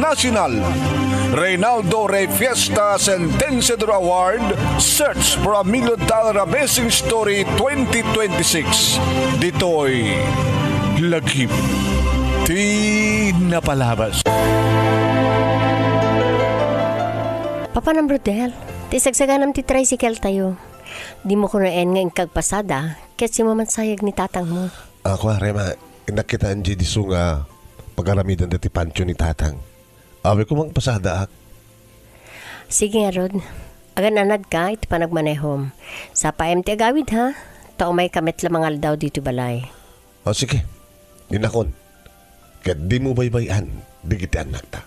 Nacional. Reynaldo Rey Fiesta Sentenciador Award, Search for a $1 Million Amazing Story 2026. Dito'y lagip di napalabas. Papa ng Brodel, tisagsaganam ti tricycle tayo. Di mo kunain nga kagpasada, kasi mo mansayag ni tatang mo. Ako, Rema, nakita ang Jidisu nga pag-aramidan dati pancho ni tatang. Awi ko mang pasada ak. Sige nga, Rod. Agan anad ka, iti pa nagmanehom. Sa pa-MT agawid ha? Tao may kamit lamang aldaw dito balay. O sige, dinakon. Kat di mo baybayan, digiti anak ta.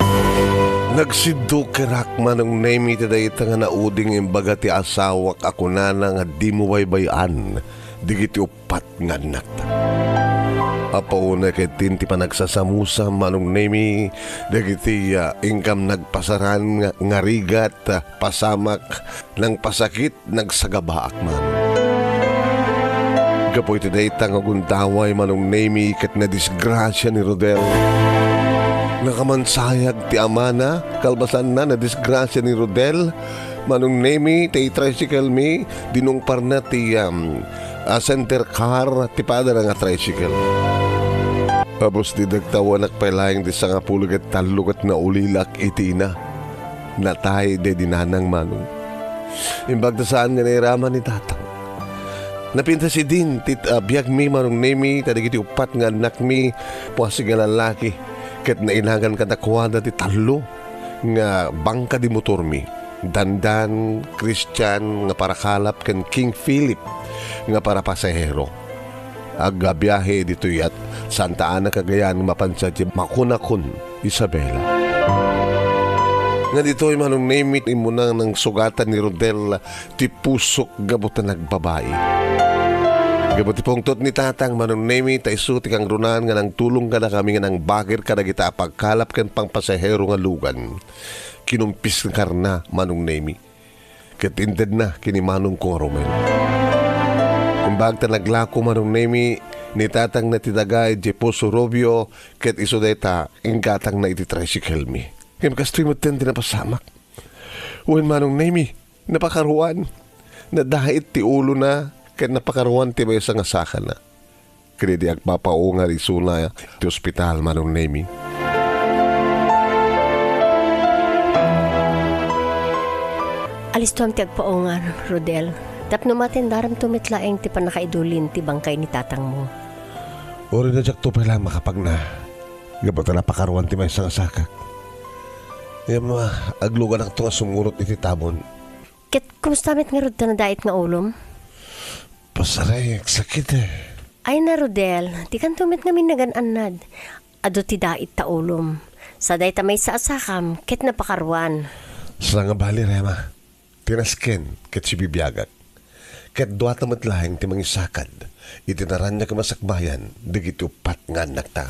Nagsiddo kirak manong name iti dahi nga nauding imbaga ti asawak ako na nga di mo baybayan, digiti upat nga anak ta. Apauna kay tinti pa nagsasamusa manong nemi dagiti ingkam nagpasaran nga rigat pasamak ng pasakit nagsagabaak man. Gapoy iti dayta nga guntaway manong nemi ket na disgrasya ni Rodel. Nakamansayag ti amana kalbasan na disgrasya ni Rodel manong nemi ti tricycle mi dinungpar na ti center car ti pada nga tricycle. Tapos di nagtawa nakpailayang di sa nga pulugat talugat na ulilak itina. Natay de dinanang manong. Imbag na saan nga nairaman ni tatang. Napinta si din, biyag mi manong nemi, tadigiti upat nga anak mi, puwasi nga lalaki. Kat nainagan ka nakuwada ti talo nga bangka di motor mi. Dandan, Christian, nga para kalap kan King Philip, nga para pasahero. Agabiyahe dito yat Santa Ana Cagayan mapansa ti makunakon Isabela. Nga dito ay manong namit imuna ng sugatan ni Rodel ti pusok gabutan nagbabae. Gabot ti pungtot ni tatang manong namit ay suti kang runan nga nang tulong ka na kami nga nang bagir ka na kita pagkalap kan pang pasahero nga lugan. Kinumpis ng karna manong namit. Katindad na kinimanong kong Romel. Imbag ta naglako manong nemi ni tatang na titagay di Poso Robio ket iso deta ingkatang na iti tricycle mi. Kim kastoy mo ten tinapasamak. Wen manong nemi napakaruan na dahit ti ulo na ket napakaruan ti may nga saka na. Kredi agpapao nga risuna ti ospital manong nemi. Alis to ang tiagpao nga, Rodel. Tapno matin daram tumitlaeng ti panakaidulin ti bangkay ni tatang mo. Ori na jak to pala makapag na. Gabot na napakaruan ti may nga saka. Yan mga aglugan ang ito nga sumurot iti tabon. Ket kumustamit nga Rod na dait nga ulom? Pasaray, sakit eh. Ay na Rodel, di kan tumit ngamin nagananad. Ado ti dait ta ulom. Sa dait may sa asakam, ket napakaruan. Sala nga bali, Rema. Tinasken, ket si bibiyagak. Ket duat na matlahing ti mangisakad. Itinaran niya kamasakbayan, digiti upat nga anak ta.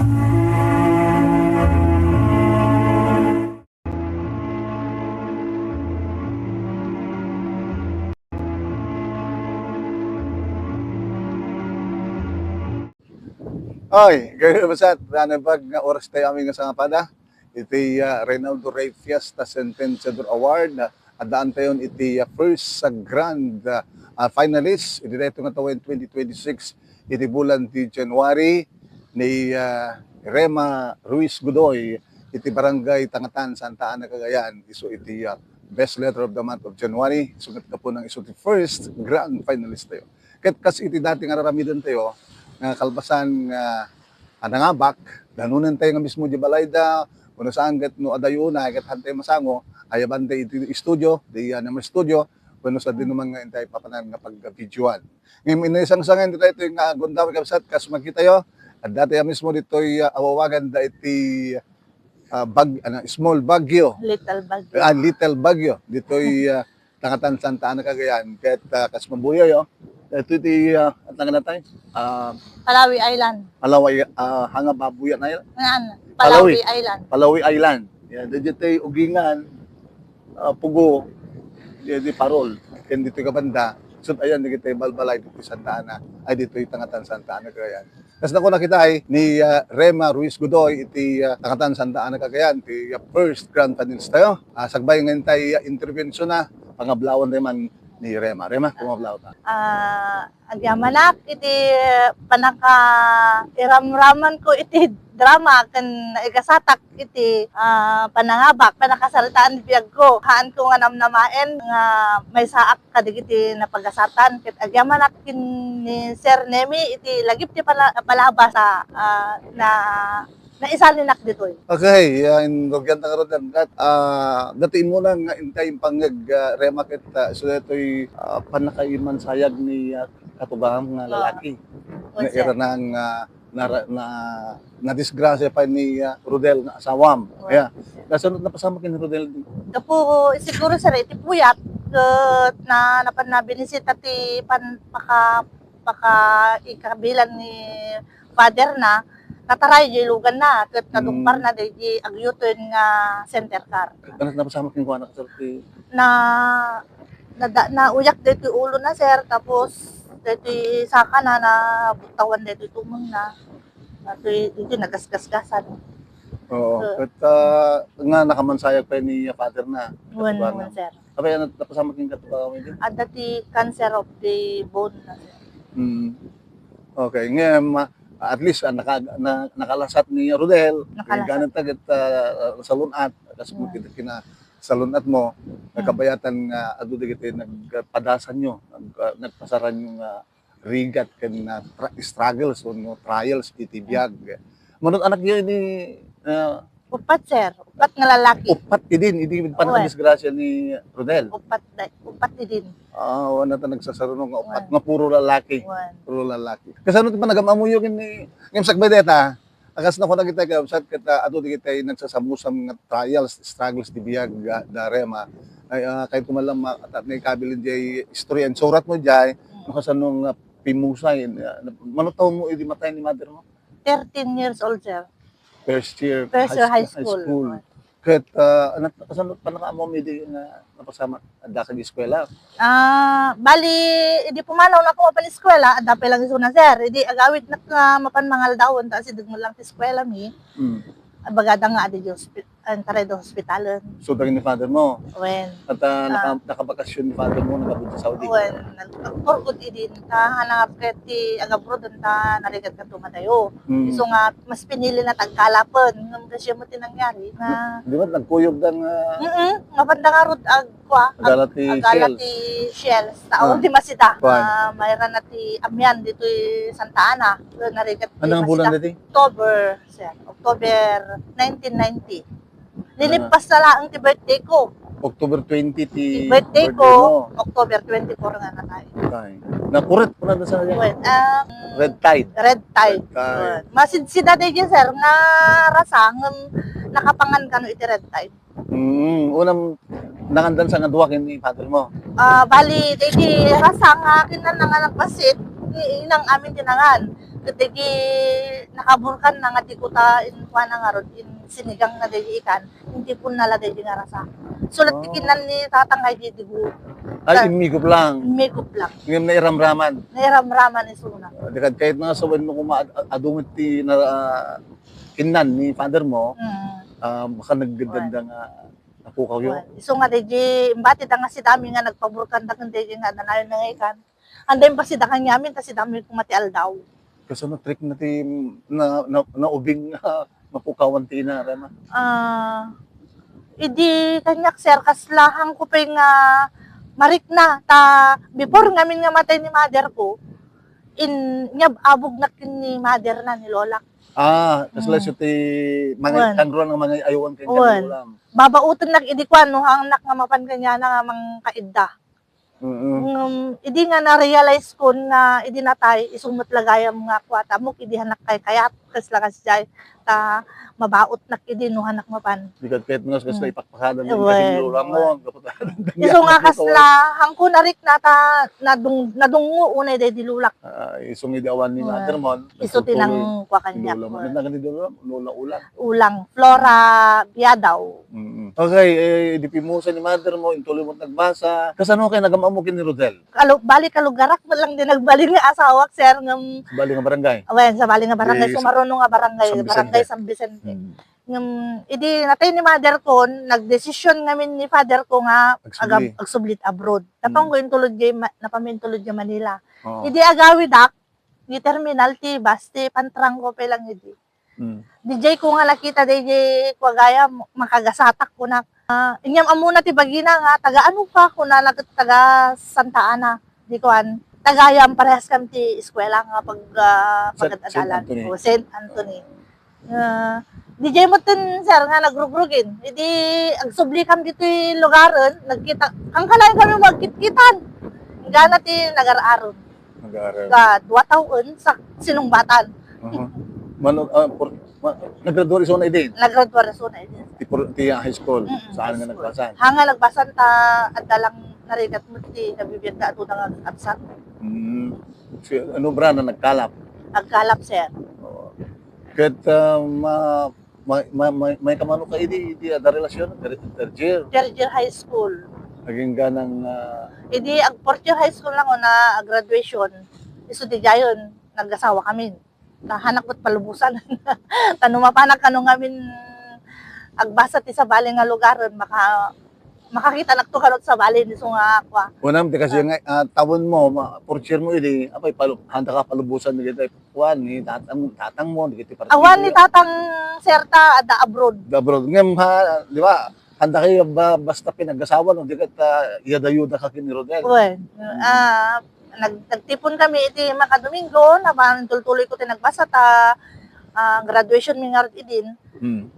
Oy, gaya basat, nanabag nga oras tayo aming nga sangapada. Iti Reynaldo Rey Fiesta Sentenciador Award. Adaan tayo iti first sa grand finalist. Iti dito nga taon 2026. Iti bulan ti January ni Rema Ruiz Godoy. Iti barangay Tangatan, Santa Ana, Cagayan. Iso iti best letter of the month of January. Sugat ka po ng iso iti first grand finalist tayo. Ket kas iti dating araramidan tayo, nga kalbasan nga nangabak, danunan tayo nga mismo di balayda, kuno saan gat no adayuna, gat hantay masango, ayaban tayo iti studio, di naman studio, kuno sa dinuman nga intay papanan nga pag-videoan. Ngayon, inayasang sangan dito ito yung gundaw kabsat, kas makita yo, at dati mismo dito yung awawagan da iti small bagyo. Little Baguio. Little bagyo. Dito yung Tangatan, Santa Ana, Cagayan. Kahit kas mabuyo yo, ito iti at nga natay. Palawi Island. Palaway, hanga babuya na yun. Ngaan? Palawi Island. Palawi Island. Yan, dito tayo ugingan, pugo, di parol. Yan dito ka banda. So, ayan, dito tayo balbalay dito Santa Ana. Ay, dito yung Tangatan, Santa Ana. Kaya yan. Kas na ko nakita ni Rema Ruiz Godoy iti nakatan sandaan na kagayan ti first grand finalist tayo. Sagbay ngayon tayo intervention na pangablawan naman ni Rema. Rema, kumablaw ta. Agyamanak iti panaka iramraman ko iti drama kan igasatak iti panangabak panakasalitaan ti biyag ko. Haan ko nga namnamaen nga may saak kadigiti na pagasatan ket agyamanak kin ni Sir Nemi iti lagip ti palabas na isalinak ditoy. Okay, indogyan ta karon kat datiin mo lang nga intay pangag Rema ket so detoy panakaiman sayag ni katubang nga lalaki. Na Sir. era nang na disgrasya pa ni Rodel nga asawam. Kaya nasunod na pasama kin Rodel. Kapo siguro sir iti puyat ket na napanabinisita ti paka ikabilan ni father na nataray di lugan na ket nadungpar na di agyuton nga center car Ano na pasama kin ko anak ti na uyak dito ulo na sir tapos dito saka na butawan dito tumong na at dito nagasgasgasan Oo. Ket nga nakamansayag pa ni father na. wan Katubang. sir Kapay ano napasama kin katubang mo din? at dati cancer of the bone na sir. Okay, ngayon at least nakalasat ni Rodel. Nakalasat. Ganun tagat salunat. Kasi kina salunat mo, nagkabayatan nga adu digiti nagpadasan nyo, nagpasaran yung rigat kan struggles o no, trials iti biyag. Manod anak niyo ni Upat sir upat nga lalaki upat idin, idi panang disgrasya ni Rodel. upat din Wala ta nagsasarunong nga upat nga puro lalaki. wan Puro lalaki. Kasi ano pa nagamamuyo ni ngem sakbedeta. Akas na ko nakita ka usad kita ato di kita nagsasamusam nga trials struggles di biyag da Rema. Ay kahit kumalam ni kabilin di istorya and surat mo jay makasanong pimusay. Manutaw mo idi matay ni mother mo. 13 years old sir First year high school. Ket kasanot pa nakaamo mi di nga napasama adda kag eskwela. Bali, hindi pumanaw na ako mapan eskwela, dapat lang iso na sir. Hindi agawit na mapan mangal dawon, kasi dugmo lang sa eskwela mi. Bagada nga adi ang taredo hospitalan. So daging ni father mo. When, At nakabakasyon ni father mo nagabot sa Saudi. porkod idin, hanangap keti agabro dun narigat ka tumadayo. So nga, mas pinili na tagkalapan. Nung kasi mo tinangyari na, Di ba nagkuyog dang mapanda nga rod agala ti ti shells. Taong di masida. Kuan. Mayroon na ti amyan dito Santa Ana. Doon narigat ti Ano ang bulan masida. dati? October, sir. October 1990. Nilipas na lang ti birthday ko. October 20 ti Birthday mo. ko, October 24 nga na tayo. Okay. Nakurit po na sa Well, Red Tide. Red Tide. Red Tide. Masidsida din yun, sir, nga rasang nakapangan ka no iti Red Tide. Unang nangandan sa ngaduwa ni father mo. Bali, di rasang kinan nga nagpasit, inang amin tinangan. Kasi nakaburkan na nga di ko ta inuwa na nga ron, sinigang na di ikan, hindi po nalagay di nga rasa. Sulat tikinan ni tatangay di digo. Ay, imigop lang. Makeup lang. Ngayon na iramraman. Nairamraman ni Suna. Kahit na sa mo kung adumit ti na kinan ni father mo, baka naggaganda nga napukaw yun. So nga di imbati nga si dami nga nagpaburkan da kundi nga nanayon na nga ikan. Anday pa si dakan yamin kasi dami kong matial daw. Kasi no trick na ti na ubing mapukawan ti na Rema. Idi kanyak sir kaslahang ko pa nga marik na ta before ngamin nga matay ni mother ko nyab abog na kin ni mother na ni lola. Kasi ti mga kangruan ng mga ayawan kay Uwan. ulam. Babauton na idi kwan no hang nak nga mapan kanya na nga mang kaidda. Idi nga na-realize ko na idi natay isumot lagayam nga kwata mo idi hanak kay kayat. tas lakas jay ta mabaot na kidi no hanak mapan. Bigat kahit mga kas na ipakpakadan mo, Well, kasi lula mo, Iso nga kasla hangko narik na ta nadungo unay day dilulak. Isumidi awan ni Well, mother mo. Iso tinang kwa kanya. Lula mo. Nagani lula, lula ulan. Ulang Flora Biadaw. Okay, di pimusa ni mother mo, intuloy mo nagbasa. Kasano kayo nagamamo kin ni Rodel? Bali kalugarak mo lang din nagbali nga asawak sir ngam Bali nga barangay. awen sa bali nga barangay Di- sumaruno nga barangay San Vicente. barangay San Vicente. Ngam idi natay ni mother ko nagdesisyon ngamin ni father ko nga Agsubli. agsublit abroad. Tapang ko yung tulod jay napamintulod jay Manila. Oo. Idi agawi dak ni terminal ti basti pantrang ko pa lang idi. DJ ko nga nakita DJ ko gaya makagasatak ko na inyam amuna ti bagina nga taga ano pa ko na taga Santa Ana di ko an tagayam parehas kam ti eskwela nga pagadalan Anthony. o Saint Anthony. DJ mo tin sir nga nagrugrugin. Idi agsubli kam dito lugaran nagkita ang kalain kami magkitkitan. Gana ti nagar-aron. Nag-aaral. Ka 2 taon sa sinungbatan. Nag-graduate sa una din. Nagradwarasyon na idi. Ti high school. Saan nga nagbasan? Hanga nagbasan ta adalang narigat mo ti nabibiyag ka ato nang absat. Ano bra na nagkalap? Agkalap sir. Kahit may kamano ka idi ada relasyon, third year. Third High School. Naging ganang Idi ag fourth year high school lang o na graduation. Iso di jayon nagasawa kami. Nahanak ko't palubusan. Tanumapanak kanong ngamin agbasa ti sa bali nga lugaron makakita nakto kanot sa bali ni nga akwa. unam di kasi nga tawon mo, fourth year mo idi, apay handa ka palubusan ni kita kuan ni tatang mo di kita Awan ni tatang serta ada abroad. abroad. Ngem ha, di ba? Handa kayo basta pinag-asawa no, di ka iyada-yuda ka kin ni Rodel. Well, nagtipon kami iti makadomingo na tultuloy ko tinagbasa ta graduation mi nga idin.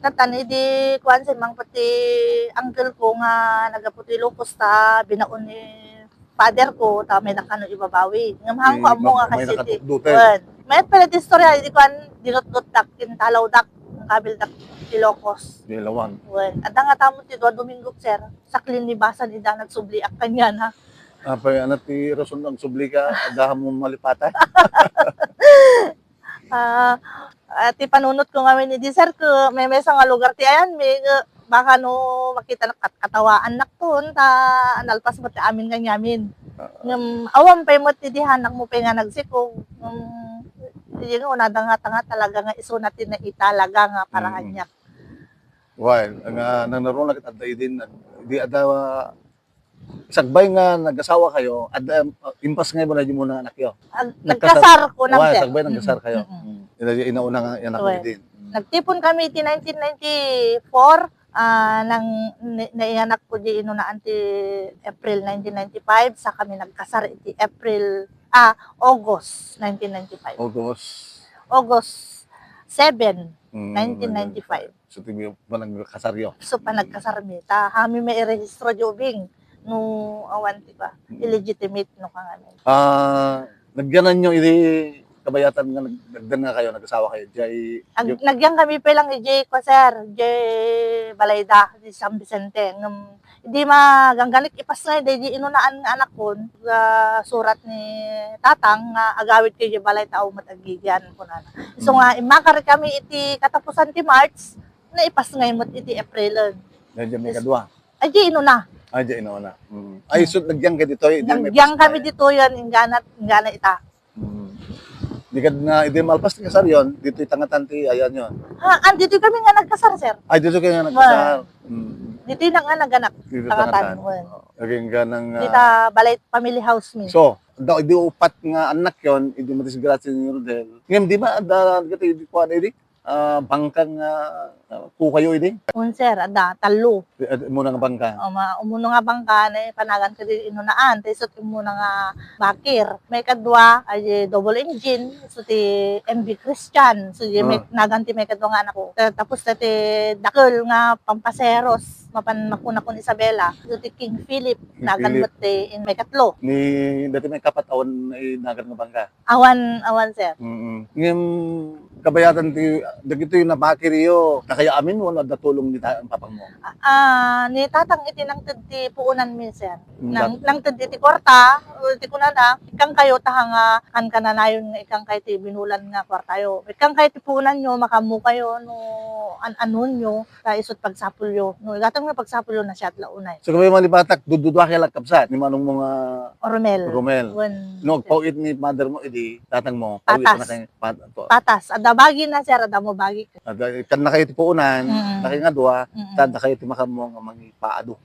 Tatan idi kuan sa mang pati uncle ko nga nagaputi locos ta binaon ni father ko ta may nakano ibabawi. Ngamhang ko amo nga May kasi ti. nakatukdutel. Well, may pala ti istorya idi kuan dinot-dot dak kintalaw dak kabil dak ti locos. Di lawan. Well, ada nga tamo ti Domingo sir sa klinibasan ida nagsubli ak kanya na. Apay anat ti rason ng subli ka, adahan mo malipatan. Ti panunot ko ngamin ni sir ko may mesa nga lugar ti ayan may baka no makita na katawaan nakton ta analpas mo ti amin nga nyamin. Ngam awam pay mo ti dihanak mo pay nga nagsikog. Di nga unada nga talaga nga iso natin na italaga nga para kanyak. While nga nang naroon na kita din di ada sagbay nga nag-asawa kayo, ada impas nga mo na mo na anak yo. Nagkasar ko nang sir. Sagbay nag-kasar kayo. Inauna nga anak mo Well, din. Nagtipon kami ti 1994 nang naianak ko di inunaan ti April 1995 sa kami nagkasar iti August 1995. August 7, 1995. So tibi ba nagkasaryo? So pa nagkasar mi ta kami may irehistro jobing no awan ti ba illegitimate no kangamin. Nagyanan nyo idi kabayatan nga nagdan nga kayo, nag-asawa kayo. Nagyang kami pa lang ije ko sir, ije Balayda di San Vicente. Hindi magangganik ipas nga di inunaan nga anak ko surat ni tatang nga agawid kay ije balay tao matagigyan ko na. So nga imakar kami iti katapusan ti March na ipas nga imot iti April. Nandiyan may kadwa. Aji inuna. Diyan inauna. Ay, so nagyang kayo dito. Nagyang kami dito yan, ingana ita. Di ka nga, hindi malpas ti kasar yun. Dito itangatan ti, ayan yun. Dito kami nga nagkasar, sir. Ay, dito kayo nga nagkasar. Dito na nga naganak. Dito Tangatan. tangatan. Naging ka ng... Dito balay family house mi. So, daw di upat nga anak yon, hindi mo disgrasya ni Rodel. Ngayon, di ba, hindi ko ano, bangkang ku kayo, hindi? Sir, talo. Muna nga bangka. Umuno nga bangka, panagan ka din inunaan. Tayo muna nga bakir. May kadwa, ay double engine. So, ti MB Christian. So, may naganti may kadwa nga anak ko. Tapos, ti dakil nga pampaseros. mapan makuna kon Isabela, iti King Philip, King nagan in may katlo. Ni dati may kapatawan ay nagat nga bangka. Awan, sir. Ngem kabayatan ti dagito yung napakiriyo nakaya amin wala datulong ni ang papang mo. Ni tatang iti nang ti puunan minsan. Nang iti kwarta, iti kunana, ikang kayo tahanga kan kananayon nga ikang kay ti binulan nga kwartayo. Ikang kay ti puunan nyo makamu kayo no anon nyo ta isot pagsapulyo. No igatang nga pagsapulyo na siya at launay. So kami malibatak dududwa kay lagkapsat ni manong mga Romel. No pauit ni mother mo idi tatang mo pauit Patas. na kay Patas. Adabagi na sir, adamobagi. kan na kayo ti puunan, naki nga duwa, tad na kayo ti makamo nga mangipaado.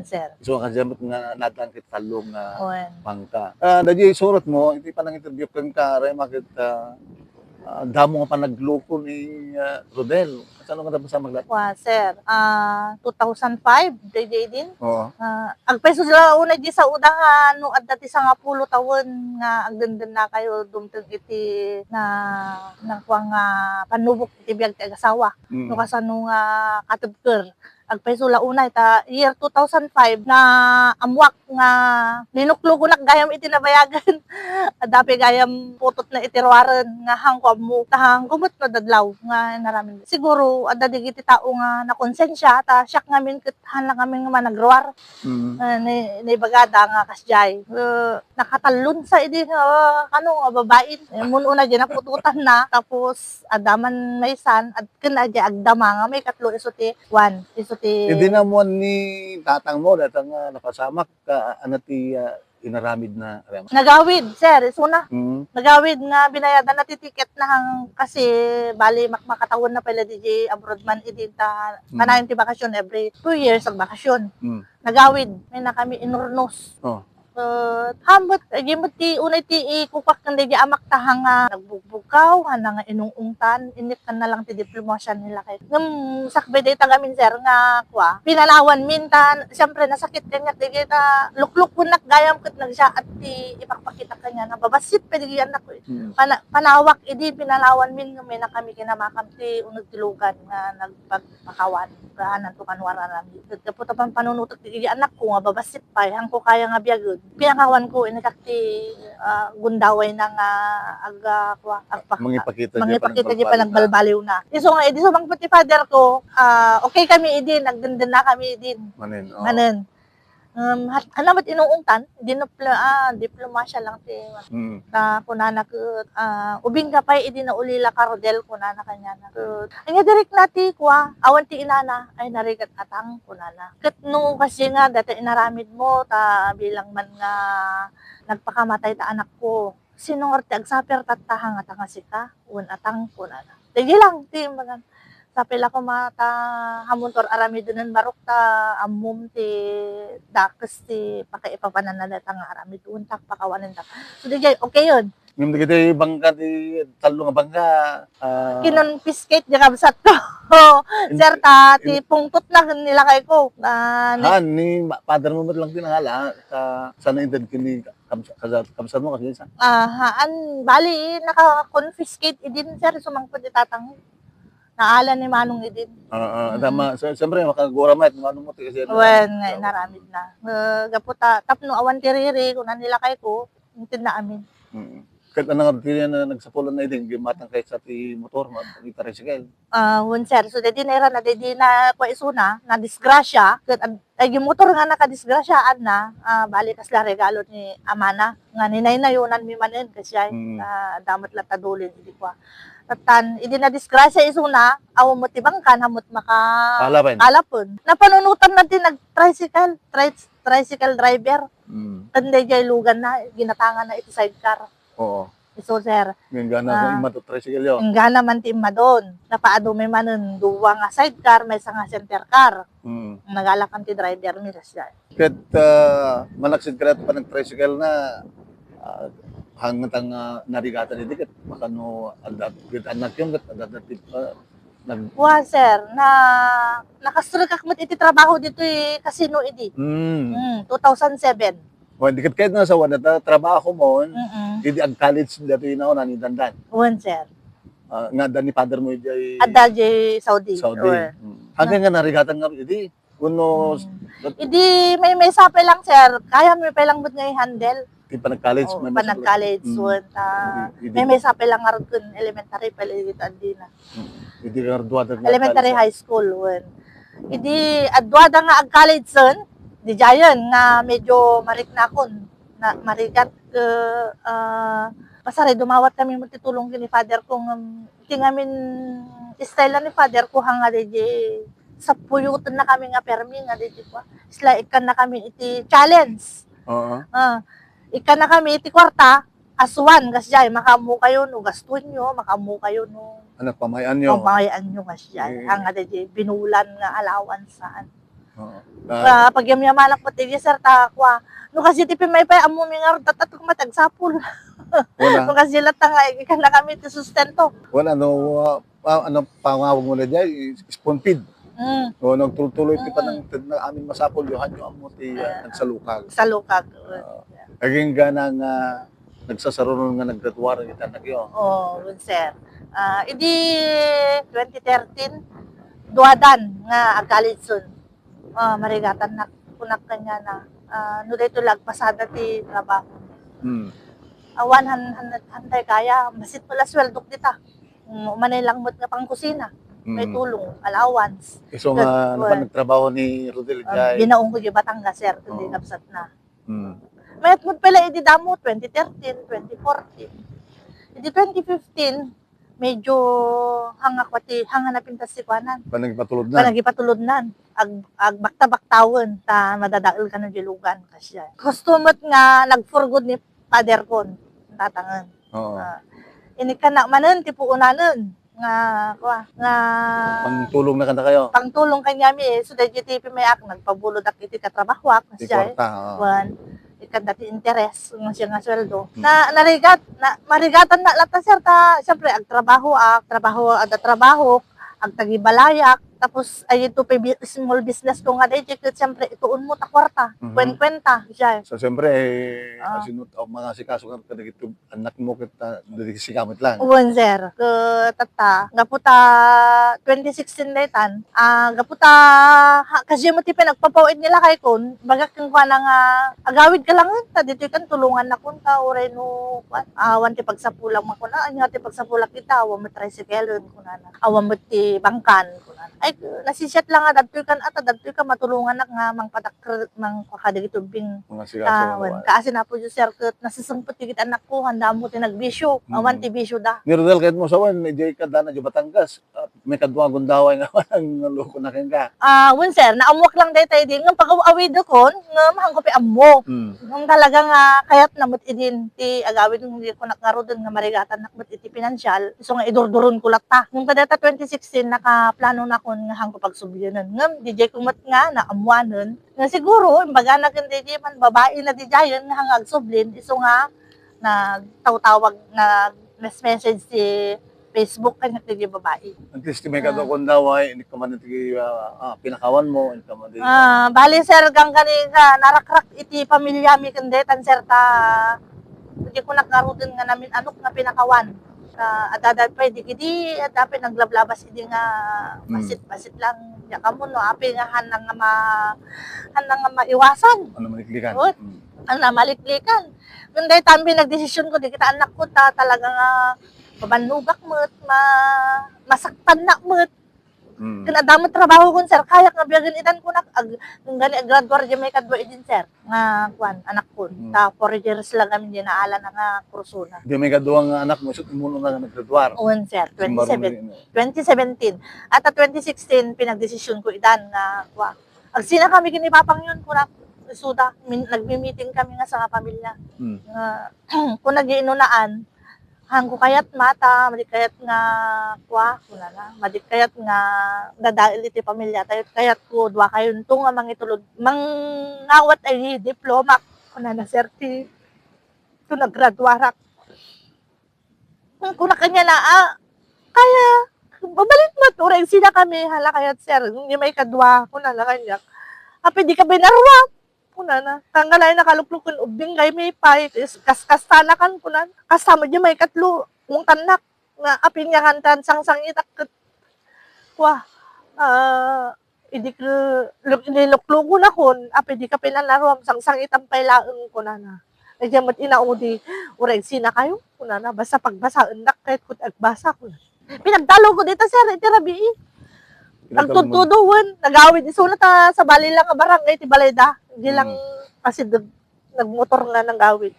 Sir. So kasama nga natang kit talong nga Un. bangka. Dadyo surot mo, hindi pa nang interview kan ka, ray makit damo nga pa nagloko ni Rodel. Saan nga tapos sa maglat? Sir, 2005, day din. Oo. Ang peso sila unay di sa udahan, no at dati sa nga 10 taon nga agdandan na kayo dumteng iti na kuwang panubok iti biyag ti agasawa. No kasano nga katubker. Ang peso la unay ta year 2005 na amwak nga linuklo ko gayam iti nabayagan. Dapi gayam putot na itirwaran nga hangkwam mo tahang kumot no dadlaw nga naramin. Siguro adda digiti tao nga na konsensya ta siyak ngamin kithan lang ngamin nga managruar. Ni bagada nga kasjay. Nakatalon sa idi nga babain. Mun una di napututan na tapos adaman maysan at ken adya agdama nga may katlo isuti 1 isuti Hindi na mo ni tatang mo datang napasamak ka anati inaramid na rema. nagawid sir isuna Mm. nagawid nga binayadan na ti ticket na hang kasi bali makatawon na pala DJ abroad man idin ta kanayon ti bakasyon every 2 years ang bakasyon. Mm. Nagawid may na kami inurnos. Oh. Hambot gimot ti unay ti ikupak kan di amak tahang nagbugbugaw hana nga inungungtan init kan na lang ti diplomasyon nila kay ngem sakbay day tagamin sir nga kwa pinalawan mintan syempre nasakit kanya di kita lukluk punak gayam ket nagsya at ti ipakpakita kanya na babasit pedi anak ko panawak idi pinalawan min nga may na kami kinamakam ti uneg tilugan nga nagpagpakawan kaanan to kanwara nami tapos pan panunutok ti anak ko nga babasit pa hangko kaya nga biagod pinakawan ko inakti gundaway na nga Mangipakita di pa nagbalbaliw na. Iso nga, so bang pati father ko, okay kami idin, nagdandan na kami idin. Manin. Oh. Manen. Hanamat inuungtan, diplomasya lang ti na kunana ko ubing kapay idi na ulila ka Rodel kunana kanya na. Anya direct nati kwa awan ti inana ay narigat atang kunana. Ket no kasi nga dati inaramid mo ta bilang man nga nagpakamatay ta anak ko. Sinong orte agsaper tatahang atang sika un atang kunana. Dili lang ti magan sapila ko mata hamuntor arami dunan barok ta amum ti dakes ti pakaipapananalat nga arami untak pakawanan tak. So digay okay yun. Ngem digiti bangka ti talo nga bangka Kinonfiscate di kabsat ko. Sir ta ti pungtot na nila kay ko. ni father mo lang tinangala sa nainted kini kamsa mo kasi sa. Bali naka-confiscate idin sir sumangpod itatang. Naala ni Manong idin. Tama. Siyempre, makaguramat. Manong mo kasi. Wen, nga naramid na. Gaputa, tapno awan tiriri, kung nila kay ko, intin na amin. Kahit anong tiriya na nagsapulan na idin, gimatang kahit sa ti motor, mag-tricycle. Wen sir, so dedi na kwa isuna, na disgrasya, ay yung motor nga nakadisgrasyaan na, bali kasla regalo ni Amana, nga ninay na yunan mi manin, kasi damat latadulin, hindi kwa. Tatan, idi na disgrasya isuna, awo mo tibang kan, hamot kalapon. Napanunutan natin tricycle driver. Tanday jay lugan na, ginatangan na ito sidecar. Oo. So sir, Yung gana sa imato tricycle yun. ang gana man ti madon, napaado may manon, duwa nga sidecar, may nga center car. Nagalakan ti driver mi siya. Kahit malaksid ka pa ng tricycle na hanggang narigatan ni Dikit, makano anak yung Sir, nakastrikak mo iti trabaho dito casino idi. 2007. Dikit kahit na sa wala trabaho mo, hindi ang college dito yun ako nanidandan. Sir. Nga dan ni father mo yung Adda Saudi. Hanggang nga narigatan nga hindi. Kuno, Hindi, may sape lang, sir. Kaya may pa lang mo nga i-handle. di pa nag-college. O, may pa masuk- nag-college. Mm. So, Hindi- may sape lang nga rin kun elementary pala dito andi na. Hindi ka graduado ng Elementary college. high school. Wen. Hindi, adwada nga ag college son. Di jayon nga medyo marik na kon. Na, marikat. Pasari, dumawat kami mo titulong ni father kung tingamin style ni father ko hanga di sa puyutan na kami nga permi nga di ko. Isla ikan na kami iti challenge. Oo. Ikan na kami iti kwarta aswan gasjay makamu kayo no gaston nyo makamu kayo no Anak, pamayan nyo. pamayaan nyo gasjay Eh. hanga di binulan nga alawan saan. Oo. Pag yamamalak pati sir ta kwa no kasi ti may pa amu mi nga tatat ko matagsapul. Wala. No kasi lata nga ikan na kami ti sustento. Wala, ano pangawag mo na dyan, spoon feed. O, nagtuloy ti pa na amin masapol, yohan nyo amo ti nagsalukag. Sa lukag. Aging ganang nagsasaroon nga naggraduar kita nagyo. Sir. Idi 2013 duwadan nga ag college sun. Marigatan na kunak kanya na no dito lagpasada ti trabaho. Hmm. 100 kaya masit pala sweldok dita. Manay lang mo't nga pang kusina. May tulong, allowance. So nga, ano pa nagtrabaho ni Rodel Jai? Ginaong ko yung Batangas, sir, kundi kapsat na. Hmm. Mayat mo pala idi damo 2013, 2014. Idi 2015 medyo hanga na pintas si kwanan. Panagpatulod na. Panagipatulod nan. Ag bakta-baktawan ta madadaol ka ng dilugan kasya. Customer nga nagforgod ni father kon tatangan. Oo. Ini ka na manen ti puunanen nga Pangtulong na kanta kayo. pangtulong kanya mi so DGTP may ak nagpabulod ak iti katrabahwak Di kasya. kwarta. oo. Wan ikan dati interes ng siya nga sweldo. Marigatan na lata sir ta syempre ag trabaho ada trabaho ag tagibalayak tapos ay ito pa small business ko nga dito syempre ituon mo ta kwarta kwenta siya. So, siyempre, sinut mga sikaso ka dito, anak mo kita, dito sikamit lang. Uwan sir tata gaputa 2016 daytan gaputa kasi mo ti pinagpapawid nila kay kon bagak kang kwa nga agawid ka lang ta dito kan tulungan na kun ta oray no awan ti pagsapulang mo kuna anya ti pagsapulang kita awan mo tricycle kuna na awan mo ti bangkan kuna ay nasisyat lang nga dadtoy kan dadtoy ka matulungan na nga mang pakadagito bing Mga sikaso. wan kasi na po yung sir ket nasisumpot ti kita anak ko handa mo ti nagbisyo awan ti bisyo da. Ni Rodel, kahit mo sawan, jay ka dana, jay Batangas. May kadwa gundaway nga, ang loko na kaya ka. Wen sir, naamwak lang day tayo din. Nga pag-awid kon, nga mahang ko pi ammo. Nga talaga nga, kayat namot idin, ti agawid ng hindi ko nakaroon nga marigatan nakmot iti pinansyal. So nga idurduron ko lata. Nung kadata 2016, nakaplano na kon nga hang ko pagsubyanan. Nga, DJ kumat nga, naamwanan. Nga siguro, imbaga na kan DJ man, babae na DJ yun, nga hangag sublin. Iso nga, nagtawtawag, nag-message si Facebook kanya tigi babae. At least, may kadwa gundaway, hindi ka man nitigi pinakawan mo, hindi ka man din. Bali sir kang kanina narakrak iti pamilya mi kandetan sir ta hindi ko nakarutin nga namin anok nga pinakawan. Adadad pa di kidi dapat naglablabas idi nga basit lang ya kamo no api nga hanang nga maiwasan. Ano maniklikan? Good. Ang maliklikan. Kunday tambi nagdesisyon ko di kita anak ko talaga nga mabanubak mo't masaktan na mo't Kaya damo trabaho kun sir, kaya nga biyagan itan ko nak nung gani graduar di may kadwa idin sir. Nga kwan anak ko. Ta 4 years lang kami dinaala na nga kurso na. Di may kadwa nga anak mo, so tumuno na naggraduar. Uwan sir, 2017. At 2016 pinagdesisyon ko idan nga kwa. Agsina kami kini papang yun ko na suda nagmi-meeting kami nga sa pamilya. Kung nagiinunaan hangko kayat mata, madikayat nga kwa, kuna na, madikayat nga dadail iti pamilya, tayo kayat ko, dwa kayo nito nga mangitulod, mangawat ay diploma, kuna na serti, ito naggraduarak. Kuna kanya na, kaya, babalik mo, turay sila kami, hala kayat sir, hindi may kadwa, kuna na kanya, api di ka binarwa, kuna na. Tanggalay na kaluklukon ubing kay may pay. Kas-kastana kan kunan. Kasama di may katlo. Mong tanak. Nga apin nga kantan sang-sang itak. Wah. Hindi ko, niluklugo na kon, api di ka pinalaro, sang itang pailaang ko na na. Nagyan mo't inaudi, ureg sina kayo, kuna na, basta pagbasaan na, kahit kung agbasa ko na. Pinagdalo ko dito, sir, iti rabi eh. Nagtutudoon, nagawid, isunod sa bali lang nga barangay, ti Baleda. Hindi lang, kasi nagmotor nga ng gawid.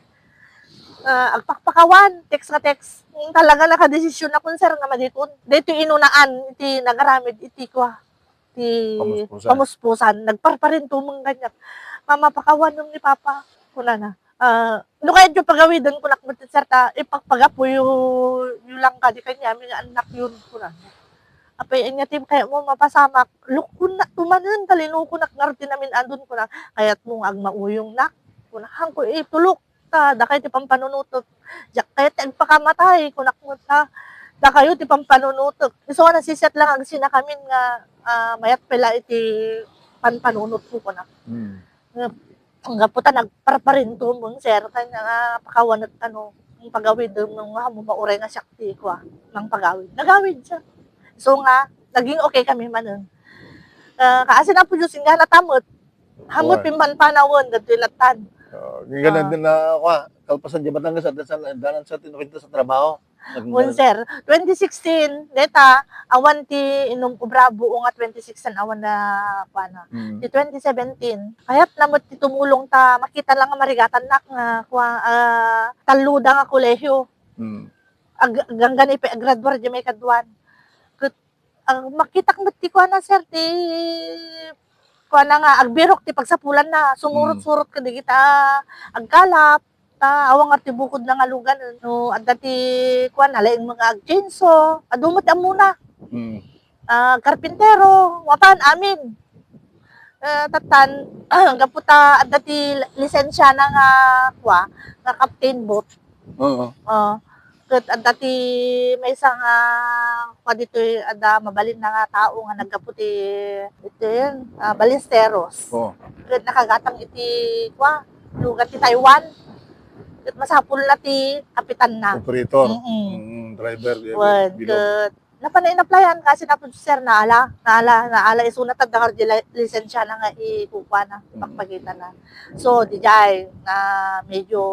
Agpakpakawan, text nga text. Talaga nakadesisyon na kun, sir, nga madikon. Dito inunaan, iti nagaramid, iti kwa. Ti pamuspusan. Nagparparin tumang ganyan. Mama, pakawan nung ni Papa. Kuna na. No kahit yung pagawi doon, kunak mo sir, ipagpagapo yung lang ka, di kanya, mga anak yun. Kuna na. Apay, nga tim, kaya mo mapasamak. Lukun na, tumanan, talinukon na, ngarti namin andun ko na. Kaya't mong agmauyong nak. Kunahan ko, tulok ta, da kayo ti pampanunutot. Kaya't agpakamatay, kunak mo ta. Da kayo ti pampanunutot. So, nasisat lang ang sina kami nga, mayat pala iti panpanunot ko na. Ang gaputa nagparparin tumon sir kanya nga pakawan at yung pagawid ng mga mauray nga sakti ko ng pagawid. Nagawid siya. So nga naging okay kami manon. Kasi na po yung nga natamot. Hamot pimpan panawon dadilatan. Ganyan din na kalpasan di Batangas at dalan sa tinukinta sa trabaho. Sir, 2016, neta, awan ti inum Bravo nga 2016 awan na pana. Ti 2017, kayat namot ti tumulong ta makita lang nga marigatan nak nga taluda nga kolehiyo. Ganggan ipi graduar di may kadwan. Ang makita mo ti kuana sir ti kuana nga agbirok ti pagsapulan na sumurot-surot ka di kita agkalap. Awang artibukod na nga lugan. No, at dati, alaing mga agchinso, adumot amuna. Karpintero, wapan, amin. Tatan, gaputa, at dati, lisensya na nga captain boat. Oo. At dati, may isang, dito, ada mabalin na nga tao nga nagkaputi, ito yun, balisteros. Kat nakagatang iti, lugar ti Taiwan. Kat masapul na ti kapitan na. Operator. Driver. Napanay-inaplayan kasi na sir naala isunat at dakar di lisensya na nga ikukuha na, pagpagitan na. So, di jay na medyo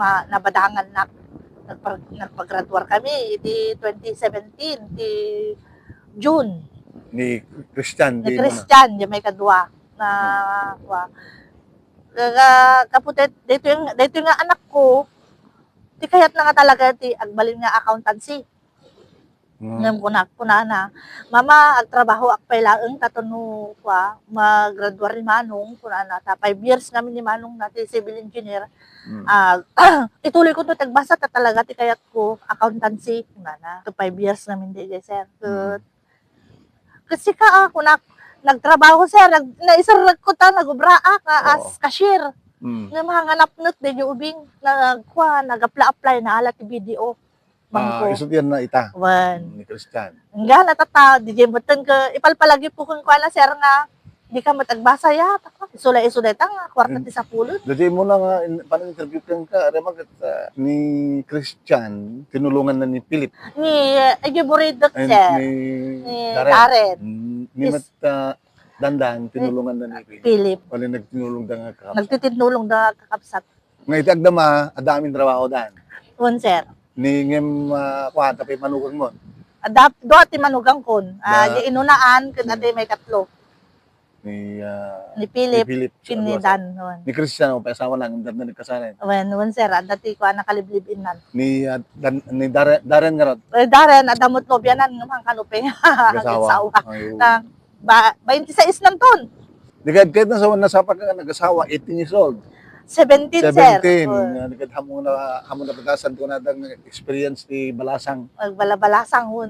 nabadangan na nagpag-graduar kami di 2017 di June. Ni Christian. Di may kadwa na kaputet dito yung nga anak ko ti kayat na nga talaga ti agbalin nga accountancy ngam kuna na mama agtrabaho akpay laeng tatano mag-graduar ni Manong kuna na ta 5 years namin ni Manong na ti civil engineer ituloy ko to tagbasa ta talaga ti kayat ko accountancy kuna na to 5 years namin di sir kasi ka kuna nagtrabaho sir, naisarag ko ta, nagubraa ka as cashier. Na mga napnot din yung ubing, nag-apply na alat BDO. Bangko. Isot yan na ita. Ni Christian. Nga, natata, di jembutan ka, ipalpalagi po kung kuala sir nga, di ka matagbasa ya, isulay-isulay ta nga, kwarta ti sa pulot. Dati mo na nga, paano interview ka, remag ni Christian, tinulungan na ni Philip. Ni Egeburidot sir. Ni Darren. Ni Dandan, tinulungan na ni Philip. Wala nagtinulong da nga kakapsat. Nagtitinulong da kakapsat. Ngayon, agdama, adaming trabaho dan. Sir. Ni ngem kuhata pa manugang mo. Do ati manugang kon. Di inunaan, kun ati may katlo. Ni Philip. Ni Dan. Ni Christian, pa asawa lang, na nagkasalan. Sir, dati ko nakaliblib-in nan. Ni Darren nga rod. Darren, adamot lobyanan ng mga kanuping. Nag-asawa. 26 nan ton. Di kahit nasa ka nag-asawa, 18 years old. 17, sir. 17. Nagkad hamon na patasan ko na dang experience ni Balasang. Balasang hun.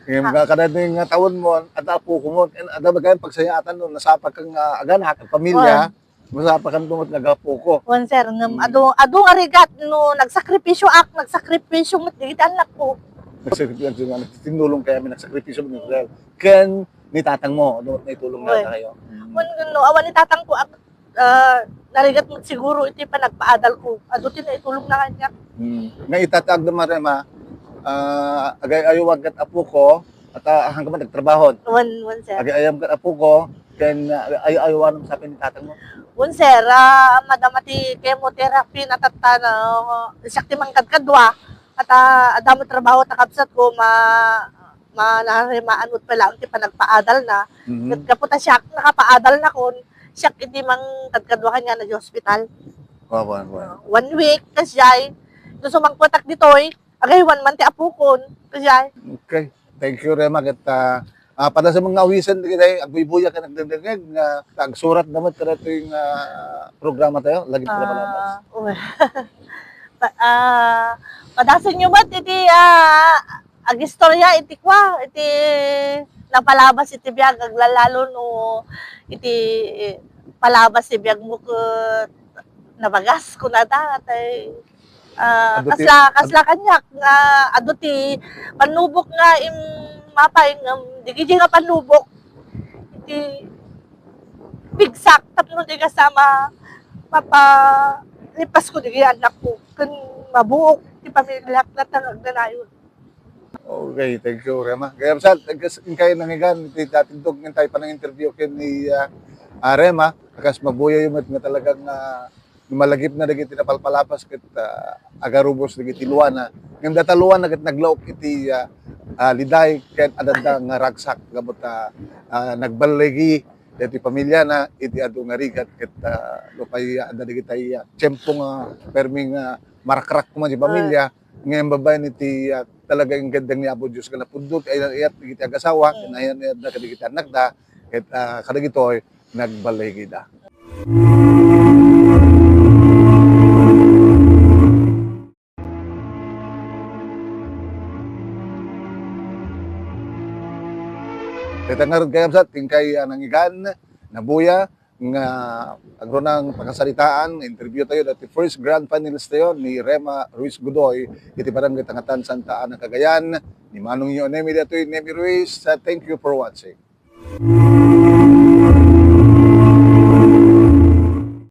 Ngayon kada nga taon mo, at apo ko mo, ada bagayan pagsayatan no, nasapa kang aganak, pamilya, masapa kang tumot nagapo ko. Sir, ado arigat no nagsakripisyo nagsakripisyo mo digit anak ko. Nagsakripisyo nga, tinulong kaya nagsakripisyo mo ni Ken ni tatang mo, no, naitulong na kayo. Awan ni tatang ko narigat mo siguro iti pa nagpaadal ko. Ado tin itulong na kanya. Nga itatag naman rema agay ayuwag kat apo ko at hanggang man nagtrabaho. One sir. Agi ayam ka apo ko, ken ayawan sa akin ni tatang mo. Un sir, madamati chemotherapy na tatana, sakti man kadkadwa, at adamo trabaho takabsat ko, manarimaan mo pala, unti pa nagpaadal na. Mhm. Kaputa siya, nakapaadal na kon, siya hindi mang kadkadwa kanya na di hospital. Wawan. 1 week, kasyay, ito sumangputak ditoy, agay 1 month apo kon, kasyay. Okay. Thank you, Rema. At pada sa mga awisan, agbuibuya ka nagdagdag nga tagsurat naman kada ito yung programa tayo. Lagi pala palabas. Padasan nyo ba't iti agistorya iti kwa, iti napalabas iti biyag, aglalalo no iti palabas iti biyag mo nabagas ko na da, tay kasla kanyak nga aduti panubok nga mapay digidi nga panubok iti bigsak tapno di kasama lipas ko digi anak ko kun mabuok ti pamilya na tangag na nayon. Okay, thank you, Rema. Kaya sal, kaya nangigan, tatindog ng tayo pa ng interview kin ni Rema, kakas mabuya yung nga talagang malagip na dagiti napalpalapas kit agarubos dagiti luwana. Ngem dataluan na naglaok iti liday ken adada nga ragsak gamot nagbalegi iti pamilya na iti adu nga rigat ket lupay adda dagiti tiyempo nga perming marakrak ko man di pamilya ngem babaen iti talaga yung gandang ni Apo Diyos ka na pundot ay iyat dagiti agasawa ken ayan na kadagiti anak da ket kadagitoy nagbalegi da. Tetangar kaya sa tingkay nangigan nabuya nga agro ng pagkasalitaan interview tayo dati first grand finalist tayo ni Rema Ruiz Godoy iti barangay Tangatan Santa Ana Cagayan ni Manong Nemi datoy Nemi Ruiz. Thank you for watching.